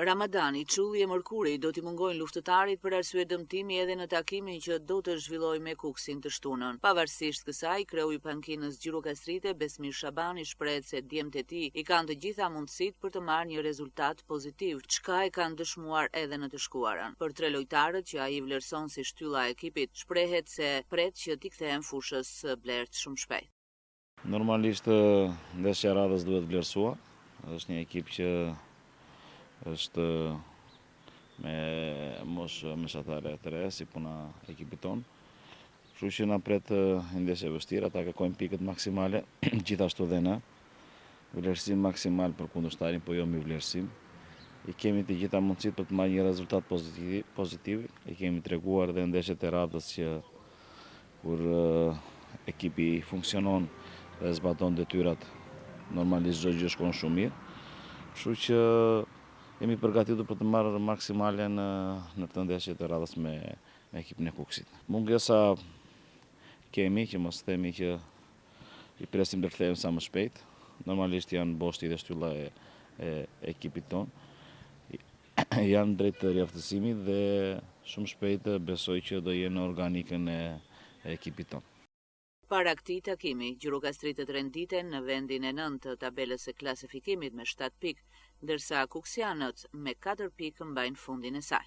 Ramadani, Çulli e Mërkuri do t'i mungojnë luftëtarit për arsye dëmtimi edhe në takimin që do të zhvillojë me Kuksin të shtunën. Pavarësisht kësaj, kreu i pankinës Gjirokastrite, Besmir Shabani, shprehet se djemtë e tij i kanë të gjitha mundësitë për të marrë një rezultat pozitiv, çka e kanë dëshmuar edhe në të shkuarën. Për tre lojtarët që ai vlerëson si shtylla e ekipit, shprehet se pret që t'i kthehen fushës së blertë shumë shpejt. Normalisht ndeshja e radhës duhet vlerësuar. Është një ekip që është me moshë mesatare të re, si puna ekipit tonë. Kështu që na pret ndeshje e vështirë, ata kërkojnë pikët maksimale, gjithashtu dhe ne. Vlerësim maksimal për kundërshtarin, po jo mi vlerësim. I kemi të gjitha mundësitë për të marrë një rezultat pozitiv. I kemi treguar dhe ndeshjet e radhës që kur ekipi funksionon dhe zbaton detyrat, normalisht çdo gjë shkon shumë mirë. Kështu që jemi përgatitur për të marrë maksimale në këtë ndeshje të radhës me ekipin e Kuksit. Mungesa kemi, që mos themi që i presim të kthehemi sa më shpejt. Normalisht janë boshti dhe shtylla e ekipit tonë. Janë drejt të riaftësimit dhe shumë shpejt besoj që do jenë në organikën e ekipit tonë. Para këtij takimi, Gjirokastritë renditen në vendin e 9 të tabelës së klasifikimit me 7 pikë, ndërsa kuksianët me 4 pikë mbajnë fundin e saj.